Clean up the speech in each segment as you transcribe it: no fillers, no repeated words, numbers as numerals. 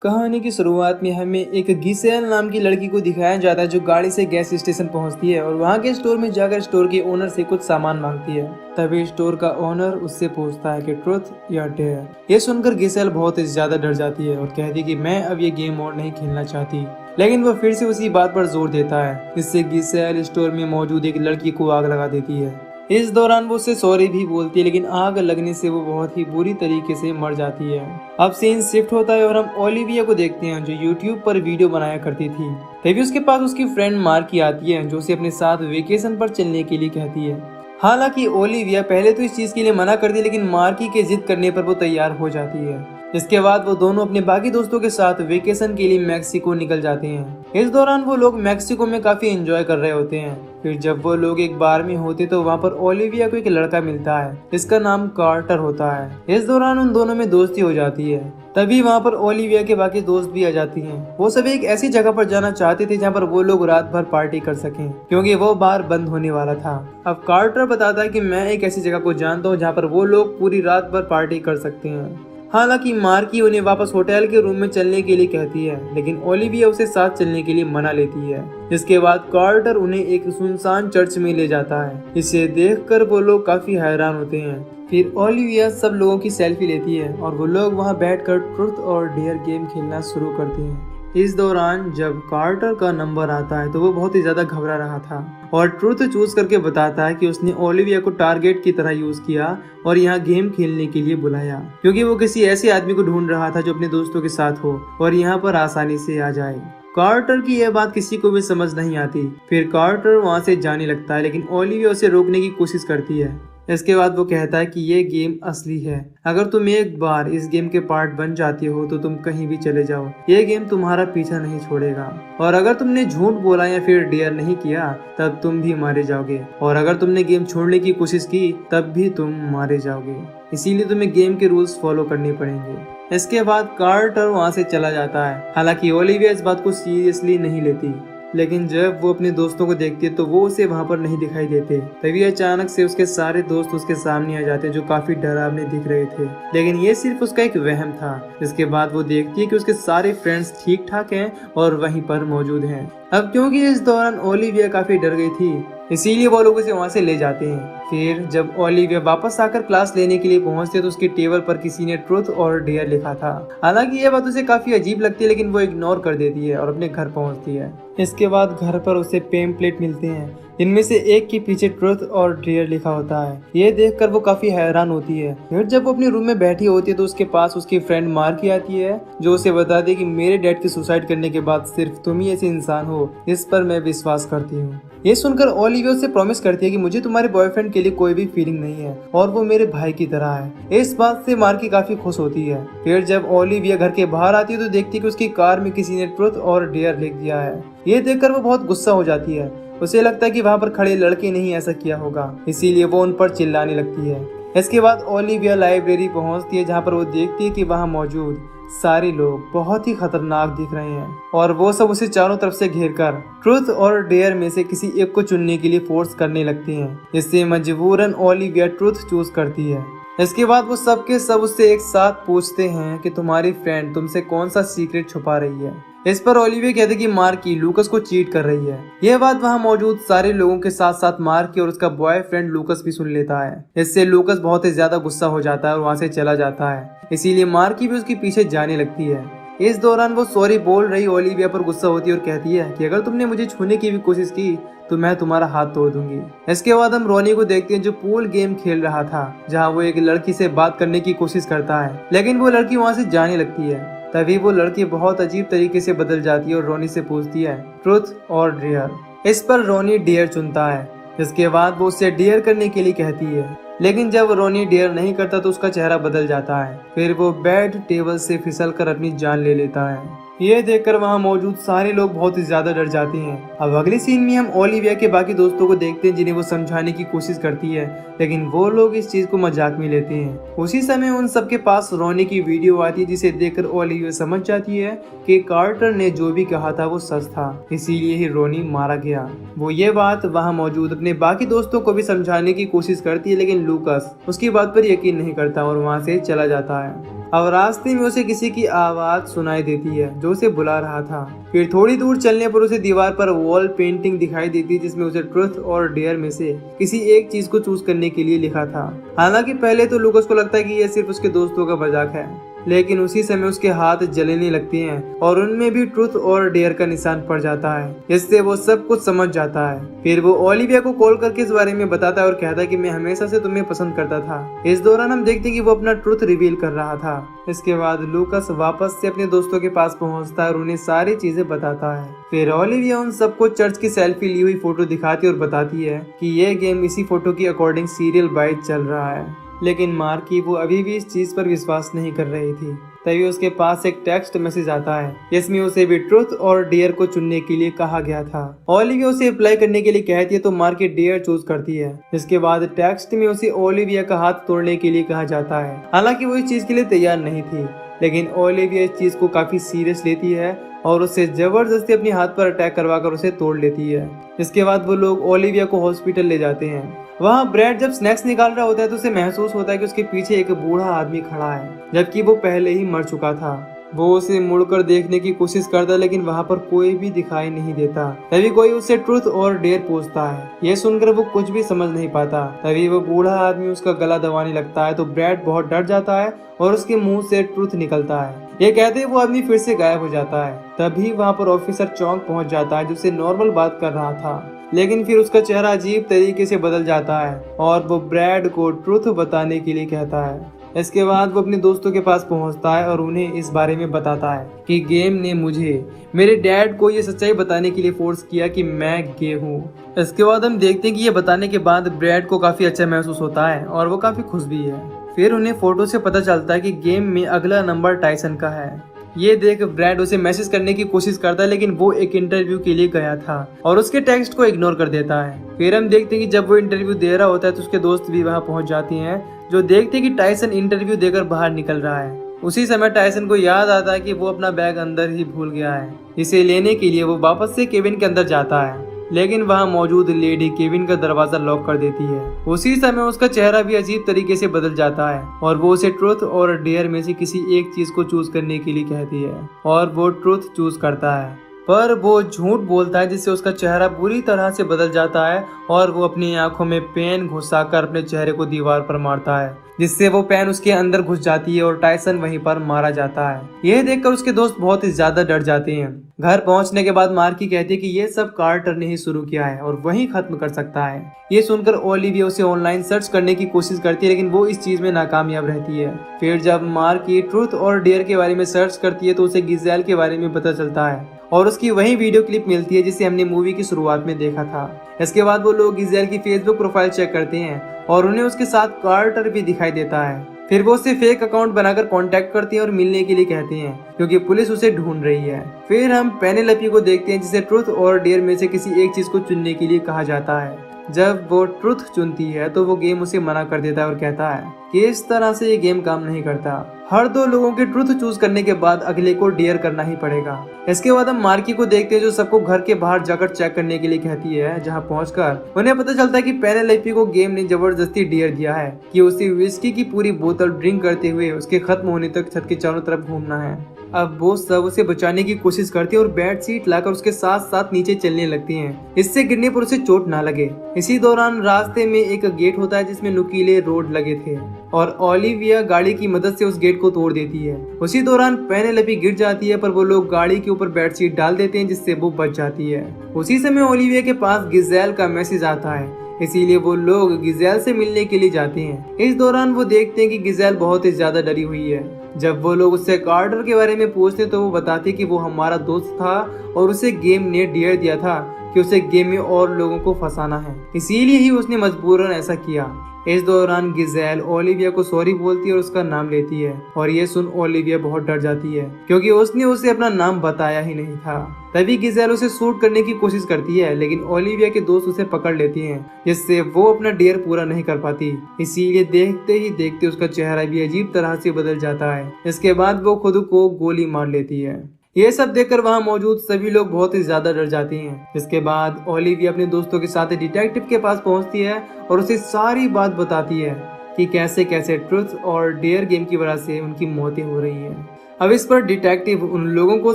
कहानी की शुरुआत में हमें एक गिसेल नाम की लड़की को दिखाया जाता है जो गाड़ी से गैस स्टेशन पहुंचती है और वहां के स्टोर में जाकर स्टोर के ओनर से कुछ सामान मांगती है। तभी स्टोर का ओनर उससे पूछता है कि ट्रुथ या डेयर। ये सुनकर गिसेल बहुत ज्यादा डर जाती है और कहती है कि मैं अब ये गेम और नहीं खेलना चाहती, लेकिन वो फिर से उसी बात पर जोर देता है। इससे गिसेल स्टोर में मौजूद एक लड़की को आग लगा देती है। इस दौरान वो उससे सॉरी भी बोलती है, लेकिन आग लगने से वो बहुत ही बुरी तरीके से मर जाती है। अब सीन शिफ्ट होता है और हम ओलिविया को देखते हैं जो यूट्यूब पर वीडियो बनाया करती थी। तभी उसके पास उसकी फ्रेंड मार्की आती है जो उसे अपने साथ वेकेशन पर चलने के लिए कहती है। हालांकि ओलिविया पहले तो इस चीज के लिए मना करती है, लेकिन मार्की के जिद करने पर वो तैयार हो जाती है। इसके बाद वो दोनों अपने बाकी दोस्तों के साथ वेकेशन के लिए मैक्सिको निकल जाते हैं। इस दौरान वो लोग मैक्सिको में काफी एंजॉय कर रहे होते हैं। फिर जब वो लोग एक बार में होते तो वहाँ पर ओलिविया को एक लड़का मिलता है, इसका नाम कार्टर होता है। इस दौरान उन दोनों में दोस्ती हो जाती है। तभी वहाँ पर ओलिविया के बाकी दोस्त भी आ जाती हैं। वो सभी एक ऐसी जगह पर जाना चाहते थे जहाँ पर वो लोग रात भर पार्टी कर सकें, क्योंकि वो बार बंद होने वाला था। अब कार्टर बताता है कि मैं एक ऐसी जगह को जानता हूँ जहाँ पर वो लोग पूरी रात भर पार्टी कर सकते हैं। हालांकि मार्की उन्हें वापस होटल के रूम में चलने के लिए कहती है, लेकिन ओलिविया उसे साथ चलने के लिए मना लेती है। जिसके बाद कार्टर उन्हें एक सुनसान चर्च में ले जाता है। इसे देखकर वो लोग काफी हैरान होते हैं। फिर ओलिविया सब लोगों की सेल्फी लेती है और वो लोग वहां बैठकर ट्रुथ और डेयर गेम खेलना शुरू करते हैं। इस दौरान जब कार्टर का नंबर आता है तो वो बहुत ही ज्यादा घबरा रहा था और ट्रुथ चूज करके बताता है कि उसने ओलिविया को टारगेट की तरह यूज किया और यहाँ गेम खेलने के लिए बुलाया, क्योंकि वो किसी ऐसे आदमी को ढूंढ रहा था जो अपने दोस्तों के साथ हो और यहाँ पर आसानी से आ जाए। कार्टर की यह बात किसी को भी समझ नहीं आती। फिर कार्टर वहाँ से जाने लगता है, लेकिन ओलिविया उसे रोकने की कोशिश करती है। इसके बाद वो कहता है कि ये गेम असली है। अगर तुम एक बार इस गेम के पार्ट बन जाती हो तो तुम कहीं भी चले जाओ, ये गेम तुम्हारा पीछा नहीं छोड़ेगा। और अगर तुमने झूठ बोला या फिर डेयर नहीं किया तब तुम भी मारे जाओगे, और अगर तुमने गेम छोड़ने की कोशिश की तब भी तुम मारे जाओगे। इसीलिए तुम्हें गेम के रूल्स फॉलो करने पड़ेंगे। इसके बाद कार्टर वहाँ से चला जाता है। हालांकि ओलिविया इस बात को सीरियसली नहीं लेती, लेकिन जब वो अपने दोस्तों को देखती है तो वो उसे वहाँ पर नहीं दिखाई देते। तभी अचानक से उसके सारे दोस्त उसके सामने आ जाते हैं जो काफी डरावने दिख रहे थे, लेकिन ये सिर्फ उसका एक वहम था। इसके बाद वो देखती है कि उसके सारे फ्रेंड्स ठीक ठाक हैं और वहीं पर मौजूद हैं। अब क्योंकि इस दौरान ओलिविया काफी डर गई थी, इसीलिए वो लोग उसे वहाँ से ले जाते हैं। फिर जब ओलिविया वापस आकर क्लास लेने के लिए पहुंचती है तो उसकी टेबल पर किसी ने ट्रुथ और डेयर लिखा था। हालांकि ये बात उसे काफी अजीब लगती है, लेकिन वो इग्नोर कर देती है और अपने घर पहुंचती है। इसके बाद घर पर उसे पेम्पलेट मिलते हैं, इनमें से एक के पीछे ट्रुथ और डेयर लिखा होता है। ये देखकर वो काफी हैरान होती है। फिर जब वो अपने रूम में बैठी होती है तो उसके पास उसकी फ्रेंड मार्की आती है जो उसे बताती है कि मेरे डैड के सुसाइड करने के बाद सिर्फ तुम ही ऐसे इंसान हो जिस पर मैं विश्वास करती हूँ। ये सुनकर ओलिविया से प्रॉमिस करती है कि मुझे तुम्हारे बॉयफ्रेंड के लिए कोई भी फीलिंग नहीं है और वो मेरे भाई की तरह है। इस बात से मार्की काफी खुश होती है। फिर जब ओलिविया घर के बाहर आती है तो देखती है कि उसकी कार में किसी ने ट्रुथ और डेयर लिख दिया है। ये देखकर वो बहुत गुस्सा हो जाती है। उसे लगता है कि वहाँ पर खड़े लड़के ने ही ऐसा किया होगा, इसीलिए वो उन पर चिल्लाने लगती है। इसके बाद ओलिविया लाइब्रेरी पहुँचती है जहाँ पर वो देखती है कि वहाँ मौजूद सारे लोग बहुत ही खतरनाक दिख रहे हैं और वो सब उसे चारों तरफ से घेरकर ट्रुथ और डेयर में से किसी एक को चुनने के लिए फोर्स करने लगती हैं। इससे मजबूरन ओलिविया ट्रुथ चूज करती है। इसके बाद वो सब के सब उससे एक साथ पूछते हैं कि तुम्हारी फ्रेंड तुमसे कौन सा सीक्रेट छुपा रही है। इस पर ओलिविया कहते कि मार्की लूकस को चीट कर रही है। यह बात वहाँ मौजूद सारे लोगों के साथ साथ मार्की और उसका बॉयफ्रेंड लूकस भी सुन लेता है। इससे लूकस बहुत ही ज्यादा गुस्सा हो जाता है और वहाँ से चला जाता है। इसीलिए मार्की भी उसके पीछे जाने लगती है। इस दौरान वो सॉरी बोल रही ओलिविया पर गुस्सा होती है और कहती है कि अगर तुमने मुझे छूने की भी कोशिश की तो मैं तुम्हारा हाथ तोड़ दूंगी। इसके बाद हम रोनी को देखते हैं जो पूल गेम खेल रहा था, जहाँ वो एक लड़की से बात करने की कोशिश करता है, लेकिन वो लड़की वहाँ से जाने लगती है। तभी वो लड़की बहुत अजीब तरीके से बदल जाती है और रोनी से पूछती है ट्रुथ और डेयर। इस पर रोनी डेयर चुनता है। इसके बाद वो उसे डेयर करने के लिए कहती है, लेकिन जब रोनी डेयर नहीं करता तो उसका चेहरा बदल जाता है। फिर वो बेड टेबल से फिसलकर अपनी जान ले लेता है। ये देखकर वहाँ मौजूद सारे लोग बहुत ही ज्यादा डर जाते हैं। अब अगले सीन में हम ओलिविया के बाकी दोस्तों को देखते हैं जिन्हें वो समझाने की कोशिश करती है, लेकिन वो लोग इस चीज को मजाक में लेते हैं। उसी समय उन सबके पास रोने की वीडियो आती है जिसे देखकर ओलिविया समझ जाती है कि कार्टर ने जो भी कहा था वो सच था, इसीलिए ही रोनी मारा गया। वो ये बात वहाँ मौजूद अपने बाकी दोस्तों को भी समझाने की कोशिश करती है, लेकिन लूकस उसकी बात पर यकीन नहीं करता और वहाँ से चला जाता है। अब रास्ते में उसे किसी की आवाज सुनाई देती है जो उसे बुला रहा था। फिर थोड़ी दूर चलने पर उसे दीवार पर वॉल पेंटिंग दिखाई देती है जिसमें उसे ट्रुथ और डेयर में से किसी एक चीज को चूज करने के लिए लिखा था। हालांकि पहले तो लूकास को लगता है कि यह सिर्फ उसके दोस्तों का मजाक है, लेकिन उसी समय उसके हाथ जलने लगते हैं और उनमें भी ट्रुथ और डेयर का निशान पड़ जाता है, जिससे वो सब कुछ समझ जाता है। फिर वो ओलिविया को कॉल करके इस बारे में बताता है और कहता है कि मैं हमेशा से तुम्हें पसंद करता था। इस दौरान हम देखते हैं कि वो अपना ट्रुथ रिवील कर रहा था। इसके बाद लूकास वापस से अपने दोस्तों के पास पहुंचता है और उन्हें सारी चीजें बताता है। फिर ओलिविया उन सबको चर्च की सेल्फी ली हुई फोटो दिखाती और बताती है कि यह गेम इसी फोटो की अकॉर्डिंग सीरियल बाइट चल रहा है। लेकिन मार्की वो अभी भी इस चीज पर विश्वास नहीं कर रही थी। तभी उसके पास एक टेक्स्ट मैसेज आता है जिसमें उसे भी ट्रुथ और डेयर को चुनने के लिए कहा गया था। ओलिविया उसे अप्लाई करने के लिए कहती है तो मार्की डेयर चूज करती है। इसके बाद टेक्स्ट में उसे ओलिविया का हाथ तोड़ने के लिए कहा जाता है। हालांकि वो इस चीज के लिए तैयार नहीं थी, लेकिन ओलिविया इस चीज को काफी सीरियस लेती है और उससे जबरदस्ती अपने हाथ पर अटैक करवाकर उसे तोड़ लेती है। इसके बाद वो लोग ओलिविया को हॉस्पिटल ले जाते हैं। वहाँ ब्रैड जब स्नैक्स निकाल रहा होता है तो उसे महसूस होता है कि उसके पीछे एक बूढ़ा आदमी खड़ा है, जबकि वो पहले ही मर चुका था। वो उसे मुड़कर देखने की कोशिश करता है लेकिन वहाँ पर कोई भी दिखाई नहीं देता। तभी कोई उससे ट्रुथ और डेयर पूछता है। ये सुनकर वो कुछ भी समझ नहीं पाता। तभी वो बूढ़ा आदमी उसका गला दबाने लगता है तो ब्रैड बहुत डर जाता है और उसके मुंह से ट्रुथ निकलता है। ये कहते ही वो आदमी फिर से गायब हो जाता है। तभी वहाँ पर ऑफिसर चौंक पहुँच जाता है जो उससे नॉर्मल बात कर रहा था, लेकिन फिर उसका चेहरा अजीब तरीके से बदल जाता है और वो ब्रैड को ट्रुथ बताने के लिए कहता है। इसके बाद वो अपने दोस्तों के पास पहुंचता है और उन्हें इस बारे में बताता है कि गेम ने मुझे मेरे डैड को ये सच्चाई बताने के लिए फोर्स किया कि मैं गे हूँ। इसके बाद हम देखते हैं कि ये बताने के बाद ब्रैड को काफी अच्छा महसूस होता है और वो काफी खुश भी है। फिर उन्हें फोटो से पता चलता है कि गेम में अगला नंबर टाइसन का है। ये देख ब्रैड उसे मैसेज करने की कोशिश करता है लेकिन वो एक इंटरव्यू के लिए गया था और उसके टेक्स्ट को इग्नोर कर देता है। फिर हम देखते हैं कि जब वो इंटरव्यू दे रहा होता है तो उसके दोस्त भी वहाँ पहुँच जाते हैं जो देखते हैं कि टाइसन इंटरव्यू देकर बाहर निकल रहा है। उसी समय टाइसन को याद आता है कि वो अपना बैग अंदर ही भूल गया है। इसे लेने के लिए वो वापस से केबिन के अंदर जाता है, लेकिन वहाँ मौजूद लेडी केबिन का दरवाजा लॉक कर देती है। उसी समय उसका चेहरा भी अजीब तरीके से बदल जाता है और वो उसे ट्रुथ और डेयर में से किसी एक चीज को चूज करने के लिए कहती है और वो ट्रुथ चूज करता है। पर वो झूठ बोलता है जिससे उसका चेहरा बुरी तरह से बदल जाता है और वो अपनी आंखों में पेन घुसाकर अपने चेहरे को दीवार पर मारता है, जिससे वो पेन उसके अंदर घुस जाती है और टाइसन वहीं पर मारा जाता है। यह देखकर उसके दोस्त बहुत ही ज्यादा डर जाते हैं। घर पहुंचने के बाद मार्की कहती है कि ये सब कार्टर ने ही शुरू किया है और वही खत्म कर सकता है। ये सुनकर ओलिविया उसे ऑनलाइन सर्च करने की कोशिश करती है लेकिन वो इस चीज में नाकामयाब रहती है। फिर जब मार्की ट्रुथ और डेयर के बारे में सर्च करती है तो उसे गिज़ेल के बारे में पता चलता है और उसकी वही वीडियो क्लिप मिलती है जिसे हमने मूवी की शुरुआत में देखा था। इसके बाद वो लोग गिज़ेल की फेसबुक प्रोफाइल चेक करते हैं और उन्हें उसके साथ कार्टर भी दिखाई देता है। फिर वो उसे फेक अकाउंट बनाकर कांटेक्ट करते हैं और मिलने के लिए कहते हैं क्योंकि पुलिस उसे ढूंढ रही है। फिर हम पेनेलोपी को देखते हैं जिसे ट्रुथ और डेयर में से किसी एक चीज को चुनने के लिए कहा जाता है। जब वो ट्रुथ चुनती है तो वो गेम उसे मना कर देता है और कहता है कि इस तरह से ये गेम काम नहीं करता। हर दो लोगों के ट्रुथ चूज करने के बाद अगले को डेयर करना ही पड़ेगा। इसके बाद हम मार्की को देखते हैं जो सबको घर के बाहर जाकर चेक करने के लिए कहती है, जहां पहुंचकर उन्हें पता चलता है कि पेनेलोपी को गेम ने जबरदस्ती डेयर दिया है कि उसे विस्की की पूरी बोतल ड्रिंक करते हुए उसके खत्म होने तक छत के चारों तरफ घूमना है। अब वो सब उसे बचाने की कोशिश करती है और बेड सीट लाकर उसके साथ साथ नीचे चलने लगती हैं, इससे गिरने पर उसे चोट ना लगे। इसी दौरान रास्ते में एक गेट होता है जिसमें नुकीले रोड लगे थे और ओलिविया गाड़ी की मदद से उस गेट को तोड़ देती है। उसी दौरान पेनेलोपी गिर जाती है पर वो लोग गाड़ी के ऊपर बेड सीट डाल देते हैं जिससे वो बच जाती है। उसी समय ओलिविया के पास गिज़ेल का मैसेज आता है, इसीलिए वो लोग गिज़ेल से मिलने के लिए जाते हैं। इस दौरान वो देखते हैं कि गिज़ेल बहुत ही ज्यादा डरी हुई है। जब वो लोग उससे कार्टर के बारे में पूछते तो वो बताती कि वो हमारा दोस्त था और उसे गेम ने डेयर दिया था कि उसे गेम में और लोगों को फंसाना है, इसीलिए ही उसने मजबूरन ऐसा किया। इस दौरान गिज़ेल ओलिविया को सॉरी बोलती है और उसका नाम लेती है और ये सुन ओलिविया बहुत डर जाती है क्योंकि उसने उसे अपना नाम बताया ही नहीं था। तभी गिज़ेल उसे शूट करने की कोशिश करती है लेकिन ओलिविया के दोस्त उसे पकड़ लेते हैं जिससे वो अपना डेयर पूरा नहीं कर पाती। इसीलिए देखते ही देखते उसका चेहरा भी अजीब तरह से बदल जाता है। इसके बाद वो खुद को गोली मार लेती है। ये सब देखकर वहाँ मौजूद सभी लोग बहुत ही ज्यादा डर जाते हैं। इसके बाद ओलिविया अपने दोस्तों के साथ डिटेक्टिव के पास पहुंचती है और उसे सारी बात बताती है। कि कैसे कैसे ट्रुथ और डेयर गेम की वजह से उनकी मौतें हो रही है। अब इस पर डिटेक्टिव उन लोगों को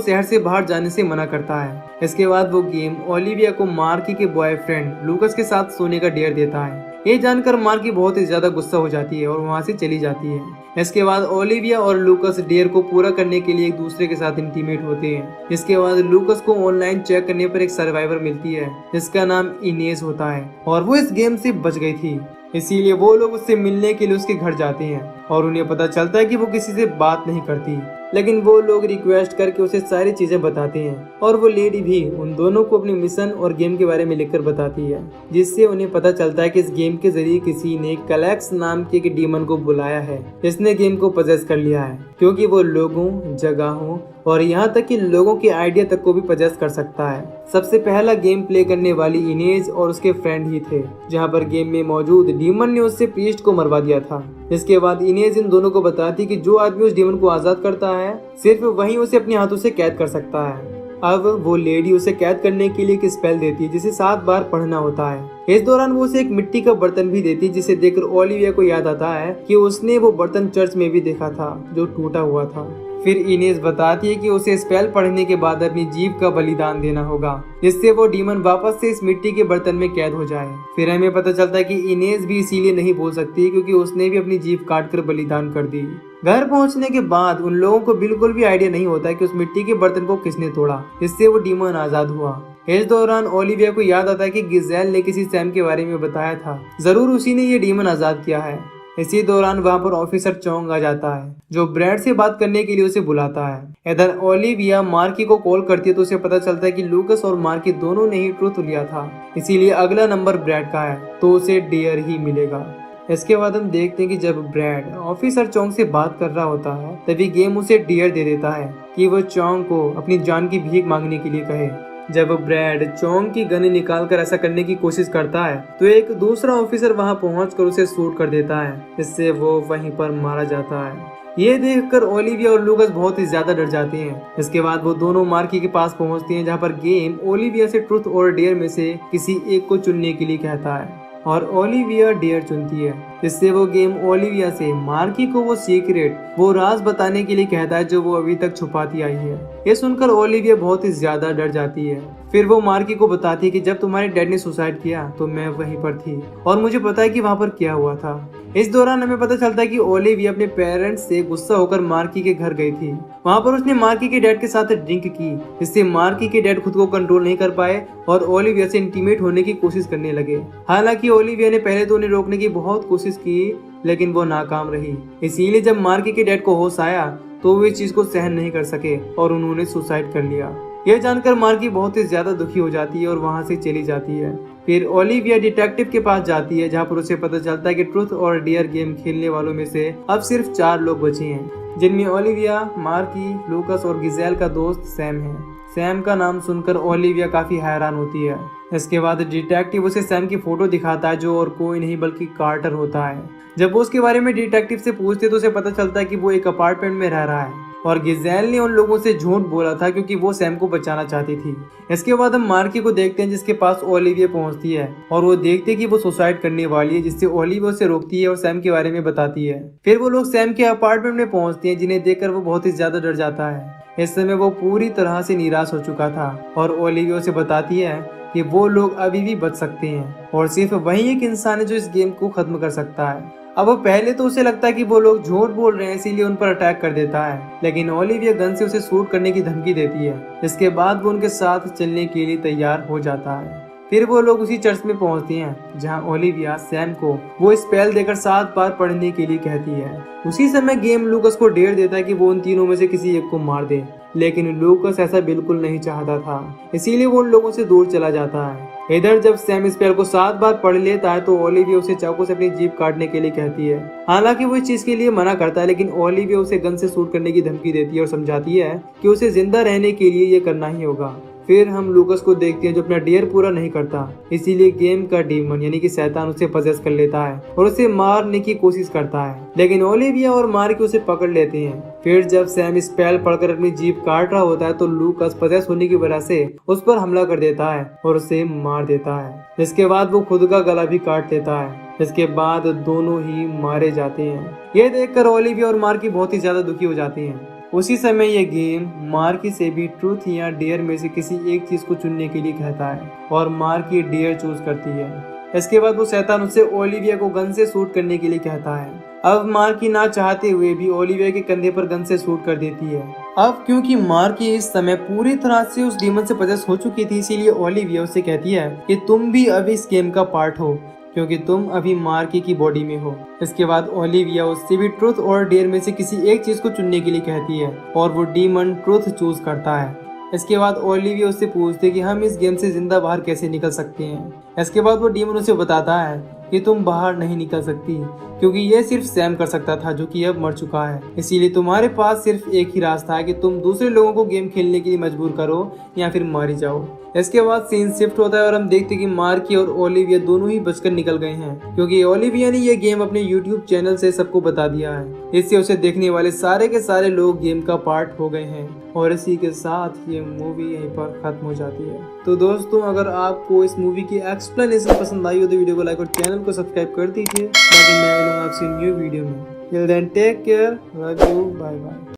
शहर से बाहर जाने से मना करता है। इसके बाद वो गेम ओलिविया को मार्की के बॉयफ्रेंड लूकस के साथ सोने का डेयर देता है। ये जानकर मार्की बहुत ही ज्यादा गुस्सा हो जाती है और वहाँ से चली जाती है। इसके बाद ओलिविया और लूकस डेयर को पूरा करने के लिए एक दूसरे के साथ इंटीमेट होते हैं। इसके बाद लूकस को ऑनलाइन चेक करने पर एक सर्वाइवर मिलती है जिसका नाम इनेज होता है और वो इस गेम से बच गई थी। इसीलिए वो लोग उससे मिलने के लिए उसके घर जाते हैं और उन्हें पता चलता है कि वो किसी से बात नहीं करती, लेकिन वो लोग रिक्वेस्ट करके उसे सारी चीजें बताते हैं और वो लेडी भी उन दोनों को अपने मिशन और गेम के बारे में लिखकर बताती है, जिससे उन्हें पता चलता है कि इस गेम के जरिए किसी ने कलेक्स नाम के एक डीमन को बुलाया है। इसने गेम को पजेस कर लिया है क्योंकि वो लोगों, जगहों और यहाँ तक कि लोगों के आइडिया तक को भी पजेस कर सकता है। सबसे पहला गेम प्ले करने वाली इनेज और उसके फ्रेंड ही थे, जहाँ पर गेम में मौजूद डीमन ने उससे प्रीस्ट को मरवा दिया था। इसके बाद इनेज इन दोनों को बताती कि जो आदमी उस डीमन को आजाद करता है सिर्फ वही उसे अपने हाथों से कैद कर सकता है। अब वो लेडी उसे कैद करने के लिए एक स्पेल देती है जिसे 7 बार पढ़ना होता है। इस दौरान वो उसे एक मिट्टी का बर्तन भी देती है जिसे देखकर ओलिविया को याद आता है कि उसने वो बर्तन चर्च में भी देखा था जो टूटा हुआ था। फिर इनेज बताती है कि उसे स्पेल पढ़ने के बाद अपनी जीभ का बलिदान देना होगा जिससे वो डीमन वापस से इस मिट्टी के बर्तन में कैद हो जाए। फिर हमें पता चलता है कि इनेज भी इसीलिए नहीं बोल सकती क्योंकि उसने भी अपनी जीभ काट कर बलिदान कर दी। घर पहुंचने के बाद उन लोगों को बिल्कुल भी आइडिया नहीं होता कि उस मिट्टी के बर्तन को किसने तोड़ा जिससे वो डीमन आजाद हुआ। इस दौरान ओलिविया को याद आता है कि गिजेल ने किसी सैम के बारे में बताया था, जरूर उसी ने ये डीमन आजाद किया है। इसी दौरान वहाँ पर ऑफिसर चोंग आ जाता है जो ब्रैड से बात करने के लिए उसे बुलाता है। इधर ओलिविया मार्की को कॉल करती है तो उसे पता चलता है कि लूकस और मार्की दोनों ने ही ट्रुथ लिया था, इसीलिए अगला नंबर ब्रैड का है तो उसे डेयर ही मिलेगा। इसके बाद हम देखते हैं कि जब ब्रैड ऑफिसर चोंग से बात कर रहा होता है तभी गेम उसे डेयर दे देता है कि वो चोंग को अपनी जान की भीख मांगने के लिए कहे। जब ब्रैड चोंग की गन निकालकर ऐसा करने की कोशिश करता है तो एक दूसरा ऑफिसर वहां पहुंचकर उसे शूट कर देता है, जिससे वो वहीं पर मारा जाता है। ये देखकर ओलिविया और लूकस बहुत ही ज्यादा डर जाते हैं। इसके बाद वो दोनों मार्की के पास पहुंचते हैं जहां पर गेम ओलिविया से ट्रुथ और डेयर में से किसी एक को चुनने के लिए कहता है और ओलिविया डेयर चुनती है। इससे वो गेम ओलिविया से मार्की को वो सीक्रेट, वो राज बताने के लिए कहता है जो वो अभी तक छुपाती आई है। ये सुनकर ओलिविया बहुत ही ज्यादा डर जाती है। फिर वो मार्की को बताती है कि जब तुम्हारे डैड ने सुसाइड किया तो मैं वहीं पर थी और मुझे पता है कि वहाँ पर क्या हुआ था। इस दौरान हमें पता चलता है कि ओलिविया अपने पेरेंट्स से गुस्सा होकर मार्की के घर गई थी। वहाँ पर उसने मार्की के डैड के साथ ड्रिंक की, जिससे मार्की के डैड खुद को कंट्रोल नहीं कर पाए और ओलिविया से इंटीमेट होने की कोशिश करने लगे। हालांकि ओलिविया ने पहले तो उन्हें रोकने की बहुत कोशिश की लेकिन वो नाकाम रही। इसीलिए जब मार्की के डैड को होश आया तो वो इस चीज को सहन नहीं कर सके और उन्होंने सुसाइड कर लिया। यह जानकर मार्की बहुत ही ज्यादा दुखी हो जाती है और वहां से चली जाती है। फिर ओलिविया डिटेक्टिव के पास जाती है जहां पर उसे पता चलता है कि ट्रुथ और डेयर गेम खेलने वालों में से अब सिर्फ 4 लोग बचे हैं, जिनमें ओलिविया, मार्की, लूकस और गिजेल का दोस्त सैम है। सैम का नाम सुनकर ओलिविया काफी हैरान होती है। इसके बाद डिटेक्टिव उसे सैम की फोटो दिखाता है जो और कोई नहीं बल्कि कार्टर होता है। जब वो उसके बारे में डिटेक्टिव से पूछते तो उसे पता चलता है कि वो एक अपार्टमेंट में रह रहा है और गिजेल ने उन लोगों से झूठ बोला था क्योंकि वो सैम को बचाना चाहती थी। इसके बाद हम मार्की को देखते हैं जिसके पास ओलिविया पहुंचती है और वो देखते हैं कि वो सुसाइड करने वाली है, जिससे ओलिविया उसे रोकती है और सैम के बारे में बताती है। फिर वो लोग सैम के अपार्टमेंट में पहुंचते हैं जिन्हें देखकर वो बहुत ही ज्यादा डर जाता है। इस समय वो पूरी तरह से निराश हो चुका था और ओलिविया उसे बताती है कि वो लोग अभी भी बच सकते हैं और सिर्फ वही एक इंसान है जो इस गेम को खत्म कर सकता है। अब पहले तो उसे लगता है कि वो लोग झूठ बोल रहे हैं इसीलिए उन पर अटैक कर देता है, लेकिन ओलिविया गन से उसे शूट करने की धमकी देती है। इसके बाद वो उनके साथ चलने के लिए तैयार हो जाता है। फिर वो लोग उसी चर्च में पहुंचती हैं जहां ओलिविया सैम को वो स्पेल देकर 7 बार पढ़ने के लिए कहती है। उसी समय गेम लूकस को डेयर देता है कि वो उन तीनों में से किसी एक को मार दे, लेकिन लूकस ऐसा बिल्कुल नहीं चाहता था, इसीलिए वो उन लोगों से दूर चला जाता है। इधर जब सैम स्पेल को 7 बार पढ़ लेता है तो ओलिविया उसे चाकू से अपनी जीभ काटने के लिए कहती है। हालांकि वो इस चीज के लिए मना करता है, लेकिन ओलिविया उसे गन से शूट करने की धमकी देती है और समझाती है कि उसे जिंदा रहने के लिए ये करना ही होगा। फिर हम लूकस को देखते हैं जो अपना डेयर पूरा नहीं करता, इसीलिए गेम का डीमन यानी कि शैतान उसे पजेस कर लेता है और उसे मारने की कोशिश करता है, लेकिन ओलिविया और मार्की उसे पकड़ लेते हैं फिर जब सैम स्पेल पढ़कर अपनी जीभ काट रहा होता है तो लूकास पजेस होने की वजह से उस पर हमला कर देता है और उसे मार देता है। इसके बाद वो खुद का गला भी काट लेता है। इसके बाद दोनों ही मारे जाते हैं। ये देखकर ओलिविया और मार्की बहुत ही ज्यादा दुखी हो जाती हैं। उसी समय ये गेम मार्की से भी ट्रूथ या डेयर में से किसी एक चीज को चुनने के लिए कहता है और मार्की डेयर चूज करती है। इसके बाद वो शैतान उससे ओलिविया को गन से शूट करने के लिए कहता है। अब मार्की ना चाहते हुए भी ओलिविया के कंधे पर गन से शूट कर देती है। अब क्योंकि मार्की इस समय पूरी तरह से उस डीमन से पजेस हो चुकी थी, इसीलिए ओलिविया उससे कहती है कि तुम भी अब इस गेम का पार्ट हो क्योंकि तुम अभी मार्की की बॉडी में हो। इसके बाद ओलिविया उससे भी ट्रूथ और डेयर में से किसी एक चीज को चुनने के लिए कहती है और वो डीमन ट्रूथ चूज करता है। इसके बाद ओलिविया उससे पूछते हैं कि हम इस गेम से जिंदा बाहर कैसे निकल सकते हैं। इसके बाद वो डीमन उसे बताता है कि तुम बाहर नहीं निकल सकती क्योंकि ये सिर्फ सैम कर सकता था जो कि अब मर चुका है। इसीलिए तुम्हारे पास सिर्फ एक ही रास्ता है कि तुम दूसरे लोगों को गेम खेलने के लिए मजबूर करो या फिर मारी जाओ। इसके बाद सीन शिफ्ट होता है और हम देखते हैं कि मार्की और ओलिविया दोनों ही बचकर निकल गए हैं क्योंकि ओलिविया ने ये गेम अपने YouTube चैनल से सबको बता दिया है। इससे उसे देखने वाले सारे के सारे लोग गेम का पार्ट हो गए हैं और इसी के साथ ये मूवी यहीं पर खत्म हो जाती है। तो दोस्तों, अगर आपको इस मूवी की एक्सप्लेनेशन पसंद आई हो तो वीडियो को लाइक और चैनल को सब्सक्राइब कर दीजिए। बाकी मैं मिलूंगा आपसे न्यू वीडियो में। Till then take care, love you, bye bye.